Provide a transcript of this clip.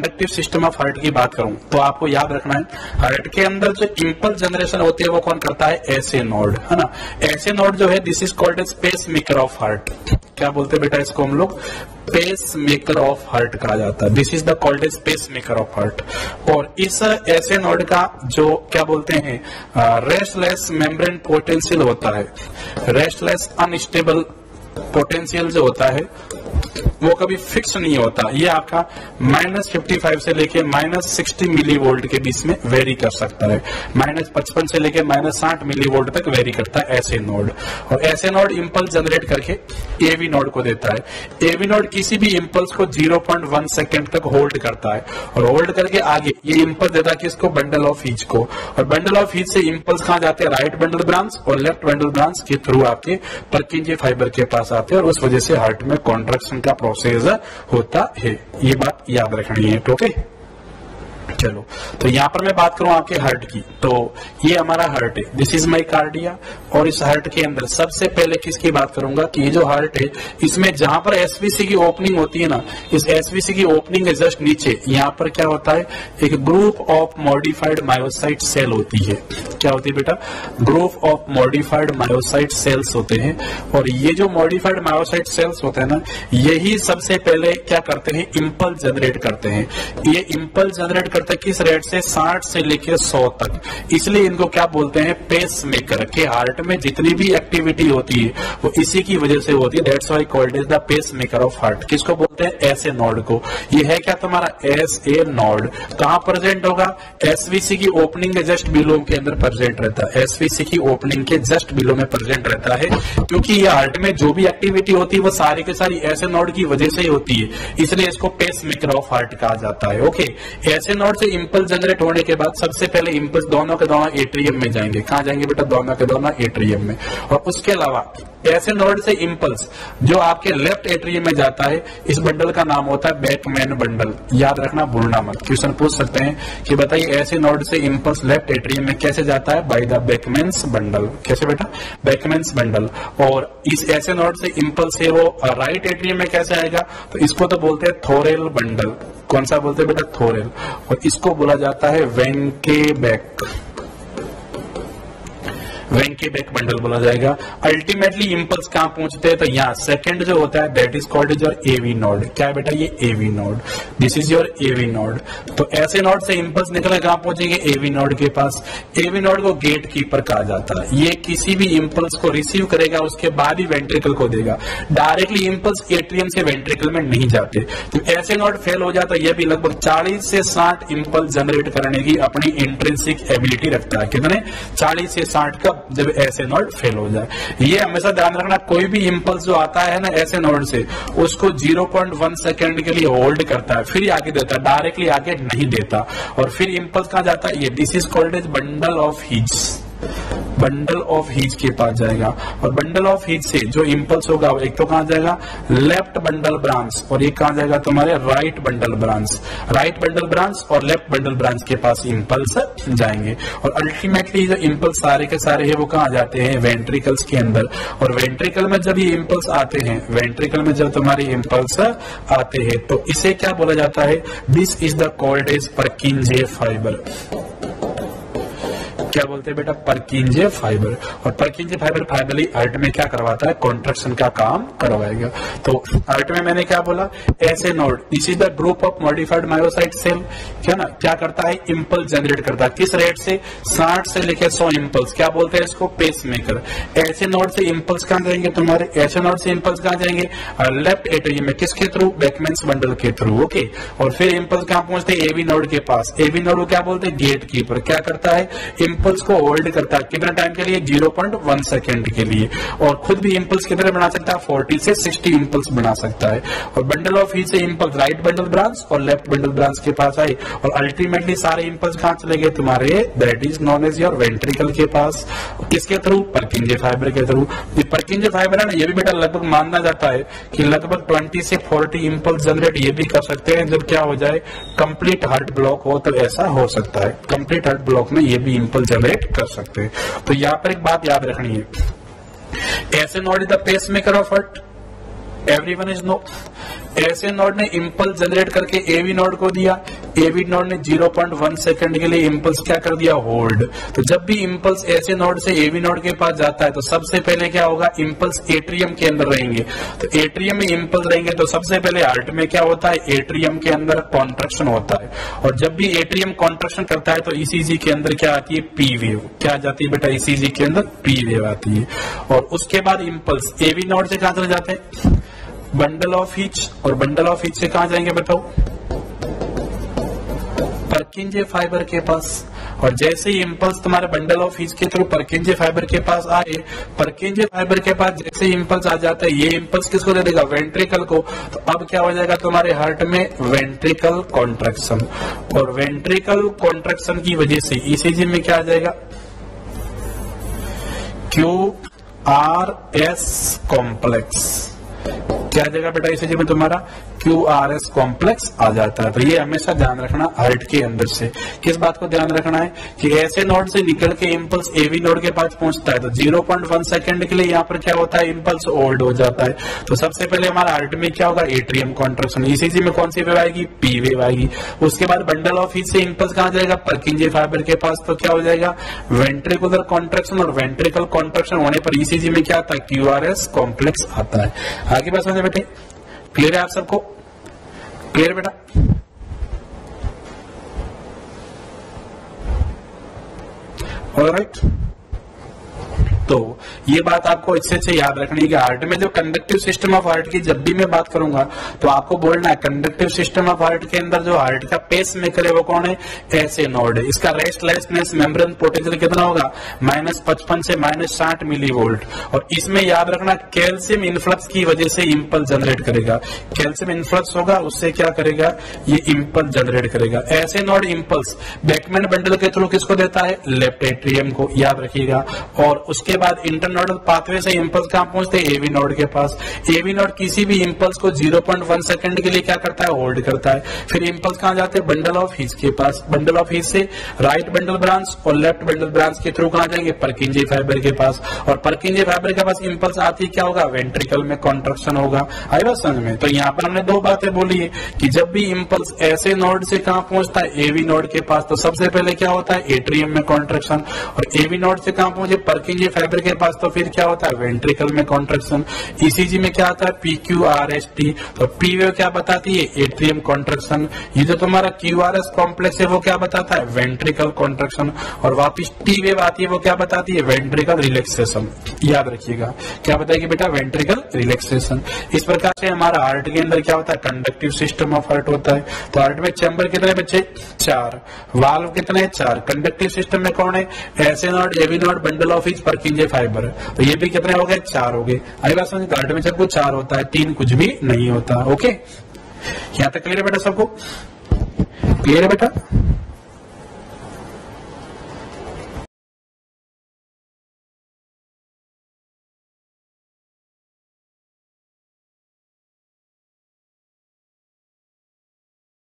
Conductive system of heart की बात करूं तो आपको याद रखना है, हार्ट के अंदर जो इंपल्स जनरेशन होती है वो कौन करता है, एसए नोड, है ना। एसए नोड जो है this is called as pacemaker of heart. क्या बोलते हैं बेटा इसको हम लोग, पेस मेकर ऑफ हार्ट कहा जाता है। This is the called as pacemaker of heart. और इस एसए नोड का जो क्या बोलते हैं रेस्टलेस मेम्ब्रेन पोटेंशियल होता है, रेस्टलेस अनस्टेबल पोटेंशियल जो होता है वो कभी फिक्स नहीं होता। ये आपका -55 से लेके -60 मिली वोल्ट के बीच में वेरी कर सकता है, -55 से लेके -60 मिली वोल्ट तक वेरी करता है एसए नोड। और एसए नोड इंपल्स जनरेट करके एवी नोड को देता है। एवी नोड किसी भी इंपल्स को 0.1 सेकेंड तक होल्ड करता है और होल्ड करके आगे ये इंपल्स देता है किसको, बंडल ऑफ हीच को। और बंडल ऑफ हीच से इंपल्स कहां जाते हैं, राइट बंडल ब्रांच और लेफ्ट बंडल ब्रांच के थ्रू आपके पर्किंजी फाइबर के पास आते हैं और उस वजह से हार्ट में कॉन्ट्रैक्शन का प्रोसेस होता है। ये बात याद रखनी है, ओके। चलो, तो यहां पर मैं बात करूं आपके हार्ट की, तो ये हमारा हार्ट है, दिस इज माय कार्डिया। और इस हार्ट के अंदर सबसे पहले किसकी बात करूंगा कि ये जो हार्ट है इसमें जहां पर एसवीसी की ओपनिंग होती है ना, इस एसवीसी की ओपनिंग के जस्ट नीचे यहां पर क्या होता है, एक group of modified myocyte cell होती है। क्या होती है बेटा, group of modified myocyte cells होते हैं। और ये जो मॉडिफाइड मायोसाइट सेल्स होते हैं ना, यही सबसे पहले क्या करते हैं, इंपल्स जनरेट करते हैं। ये इंपल्स जनरेट करते हैं किस रेट से, 60 से लेकर 100 तक। इसलिए इनको क्या बोलते हैं, पेस मेकर। के हार्ट में जितनी भी एक्टिविटी होती है वो इसी की वजह से होती है, that's why called is the pacemaker of heart. किसको बोलते हैं, एसए नोड को। ये है क्या तुम्हारा एसए नोड, कहां प्रेजेंट होगा, एसवीसी की ओपनिंग के जस्ट बिलो के अंदर प्रेजेंट रहता है। एसवीसी की ओपनिंग के जस्ट बिलो में प्रेजेंट रहता है, क्योंकि ये हार्ट में जो भी एक्टिविटी होती है वो सारी के सारी एसए नोड की वजह से ही होती है, इसलिए इसको पेस मेकर ऑफ हार्ट कहा जाता है, ओके। एसए नोड से इंपल्स जनरेट होने के बाद सबसे पहले इंपल्स दोनों के दोनों एट्रियम में जाएंगे। कहां जाएंगे बेटा, दोनों के दोनों एट्रियम में। और उसके अलावा एसए नोड से इंपल्स जो आपके लेफ्ट एट्रियम में जाता है, इस बंडल का नाम होता है बैकमैन बंडल। याद रखना, भूलना मत। क्वेश्चन पूछ सकते हैं कि बताइए एसए नोड से इंपल्स लेफ्ट एट्रियम में कैसे जाता है, बाय द बैकमैन्स बंडल। कैसे बेटा, बैकमैन्स बंडल। और इस एसए नोड से इंपल्स है वो राइट एट्रियम में कैसे आएगा, तो इसको तो बोलते हैं थोरेल बंडल। कौन सा बोलते हैं बेटा, थोरेल। और इसको बोला जाता है वेंकेबेक, वेंकेबेक बंडल बोला जाएगा। अल्टीमेटली इंपल्स कहां पहुंचते हैं, तो यहाँ सेकंड जो होता है that is called your AV node. क्या है बेटा, ये AV node, this is your AV node. तो ऐसे नोड से इंपल्स निकले कहां पहुंचेंगे, एवी नोड के पास। एवी नोड को गेट कीपर कहा जाता है। ये किसी भी इंपल्स को रिसीव करेगा, उसके बाद ही वेंट्रिकल को देगा। डायरेक्टली इंपल्स एट्रियम से वेंट्रिकल में नहीं जाते। तो ऐसे नोड फेल हो जाता है, ये भी लगभग 40 से 60 इंपल्स जनरेट करने की अपनी इंट्रिंसिक एबिलिटी रखता है। कितने, 40 से 60 का, जब ऐसे नोड फेल हो जाए। ये हमेशा ध्यान रखना, कोई भी इंपल्स जो आता है ना ऐसे नोड से, उसको 0.1 सेकेंड के लिए होल्ड करता है, फिर आगे देता है, डायरेक्टली आगे नहीं देता। और फिर इंपल्स कहां जाता है, ये this is called as bundle of His. Bundle of His के पास जाएगा। और बंडल ऑफ हीच से जो इंपल्स होगा एक तो कहां जाएगा, लेफ्ट बंडल ब्रांच, और एक कहां जाएगा तुम्हारे right bundle branch. Right bundle branch और लेफ्ट बंडल ब्रांच के पास इंपल्स जाएंगे। और अल्टीमेटली जो इंपल्स सारे के सारे है वो कहां जाते हैं, वेंट्रिकल्स के अंदर। और वेंट्रिकल में जब ये इंपल्स आते हैं, वेंट्रिकल में जब तुम्हारे इंपल्स आते हैं, तो इसे क्या बोला जाता है, this is the called as Purkinje fibre. क्या बोलते हैं बेटा, पर्किंजे फाइबर। और पर्किंजे फाइबर फाइनली हार्ट में क्या करवाता है, कॉन्ट्रैक्शन का काम करवाएगा। तो हार्ट में मैंने क्या बोला, SA node, this is the group of modified myocyte cell. क्या ना, क्या करता है, इंपल्स जनरेट करता है। किस रेट से, 60 से लेकर 100 इंपल्स। क्या बोलते हैं इसको, पेस मेकर। एसए नोड से इंपल्स कहां जाएंगे तुम्हारे, एसए नोड से इंपल्स कहां जाएंगे, लेफ्ट एट्रियम में। किसके थ्रू, बैकमैन्स बंडल के थ्रू, ओके। और फिर इंपल्स कहां पहुंचते हैं, एवी नोड के पास। एवी नोड को क्या बोलते हैं, गेट कीपर। क्या करता है, इंपल्स को होल्ड करता है। कितना टाइम के लिए, 0.1 सेकेंड के लिए। और खुद भी इंपल्स कितने बना सकता है, 40 से 60 इंपल्स बना सकता है। और बंडल ऑफ हीच से इंपल्स राइट बंडल ब्रांच और लेफ्ट बंडल ब्रांच के पास आए। और अल्टीमेटली सारे इंपल्स कहां चले गए तुम्हारे, that is known as your ventricle के पास। किसके थ्रू, पर्किंजे फाइबर के थ्रू। ये पर्किंजे फाइबर है ना, ये भी बेटा लगभग मानना जाता है कि लगभग 20 से 40 इंपल्स जनरेट ये भी कर सकते हैं। जब क्या हो जाए, कंप्लीट हार्ट ब्लॉक हो, तो ऐसा हो सकता है। कंप्लीट हार्ट ब्लॉक में ये भी इंपल्स जनरेट कर सकते हैं। तो यहां पर एक बात याद रखनी है, SA node is the pacemaker of heart. Everyone is know. SA node ने इंपल्स जनरेट करके एवी नोड को दिया, एवी नोड ने 0.1 सेकंड के लिए इंपल्स क्या कर दिया, होल्ड। तो जब भी इंपल्स ऐसे नोड से एवी नोड के पास जाता है तो सबसे पहले क्या होगा, इंपल्स एट्रियम के अंदर रहेंगे। तो एट्रियम में इंपल्स रहेंगे तो सबसे पहले हार्ट में क्या होता है, एट्रियम के अंदर कॉन्ट्रैक्शन होता है। और जब भी एट्रियम कॉन्ट्रैक्शन करता है तो ईसीजी के अंदर क्या आती है, पी वेव। क्या जाती है बेटा, ईसीजी के अंदर पी वेव आती है। और उसके बाद इंपल्स एवी नोड से कहां चले जाते हैं, बंडल ऑफ हीच, और बंडल ऑफ हीच से कहां जाएंगे बताओ, पर्किंजे फाइबर के पास। और जैसे ही इंपल्स तुम्हारे बंडल ऑफ हीच के थ्रू पर्किंजे फाइबर के पास आए, पर्किंजे फाइबर के पास जैसे ही इंपल्स आ जाता है, ये इंपल्स किसको दे देगा, वेंट्रिकल को। तो अब क्या हो जाएगा तुम्हारे हार्ट में, वेंट्रिकल कॉन्ट्रैक्शन। और वेंट्रिकल कॉन्ट्रैक्शन की वजह से ईसीजी में क्या आ जाएगा, QRS कॉम्प्लेक्स। क्या जाएगा बेटा ईसीजी में तुम्हारा, QRS कॉम्प्लेक्स आ जाता है। तो ये हमेशा ध्यान रखना हार्ट के अंदर से। किस बात को ध्यान रखना है कि ऐसे नोड से निकल के इंपल्स एवी नोड के पास पहुंचता है तो 0.1 सेकंड के लिए यहाँ पर क्या होता है, इंपल्स होल्ड हो जाता है। तो सबसे पहले हमारा हार्ट में क्या होगा, एट्रियम कॉन्ट्रैक्शन। ईसीजी में कौन सी वेव आएगी, पी वेव आएगी। उसके बाद बंडल ऑफ हीच से इंपल्स कहां जाएगा, पर्किंजे फाइबर के पास। तो क्या हो जाएगा, वेंट्रिकुलर कॉन्ट्रैक्शन। और वेंट्रिकल कॉन्ट्रैक्शन होने पर ईसीजी में क्या आता है, QRS कॉम्प्लेक्स आता है। आगे बात समझे बेटे, क्लियर है आप सबको, क्लियर बेटा। ऑलराइट, तो ये बात आपको अच्छे से याद रखनी है कि हार्ट में जो कंडक्टिव सिस्टम ऑफ हार्ट की जब भी मैं बात करूंगा तो आपको बोलना है, कंडक्टिव सिस्टम ऑफ हार्ट के अंदर जो हार्ट का पेस मेकर है वो कौन है, ऐसे नोड है। इसका रेस्टलेसनेस मेम्ब्रेन पोटेंशियल कितना होगा, -55 से -60 मिलीवोल्ट। और इसमें याद रखना, कैल्शियम इन्फ्लक्स की वजह से इंपल्स जनरेट करेगा। कैल्शियम इन्फ्लक्स होगा, उससे क्या करेगा, ये इंपल्स जनरेट करेगा। ऐसे नोड इंपल्स बैकमैन बंडल के थ्रू किसको देता है, लेफ्ट एट्रियम को, याद रखिएगा। और उसके बाद इंटरनोडल पाथवे से इंपल्स कहां पहुंचते हैं, एवी नोड के पास। एवी नोड किसी भी इंपल्स को 0.1 सेकंड के लिए क्या करता है, होल्ड करता है। फिर इंपल्स कहां जाते हैं, बंडल ऑफ हीच के पास। बंडल ऑफ हीच से राइट बंडल ब्रांच और लेफ्ट बंडल ब्रांच के थ्रू कहां जाएंगे, पर्किंजे फाइबर के पास। और पर्किंजे फाइबर के पास इंपल्स आती क्या होगा, वेंट्रिकल में कॉन्ट्रैक्शन होगा। आई बात समझ में। तो यहाँ पर हमने दो बातें बोली है कि जब भी इंपल्स ऐसे नोड से कहां पहुंचता है, एवी नोड के पास, तो सबसे पहले क्या होता है, एट्रियम में कॉन्ट्रैक्शन। और एवी नोड से कहां पहुंचे, पर्किंजे फाइबर के पास, तो फिर क्या होता है, वेंट्रिकल में कॉन्ट्रैक्शन। ईसीजी में क्या आता है, PQRST। तो पी वेव क्या बताती है, एट्रियम कॉन्ट्रैक्शन। ये जो तुम्हारा QRS कॉम्प्लेक्स है वो क्या बताता है, वेंट्रिकल कॉन्ट्रैक्शन। और वापिस टी वेव आती है वो क्या बताती है, वेंट्रिकल रिलैक्सेशन। याद रखिएगा, क्या बताएगी बेटा, वेंट्रिकल रिलैक्सेशन। इस प्रकार से हमारा हार्ट के अंदर क्या होता है, कंडक्टिव सिस्टम ऑफ हार्ट होता है। तो हार्ट में चैम्बर कितने बच्चे, 4। वाल्व कितने, 4। कंडक्टिव सिस्टम में कौन है, SA node, AV node, bundle of His, Purkinje fibre. तो ये भी कितने हो गए, 4 हो गए। आई बात समझ, हार्ट में जब कुछ 4 होता है, 3 कुछ भी नहीं होता। ओके, यहां तक क्लियर है बेटा सबको, क्लियर है बेटा।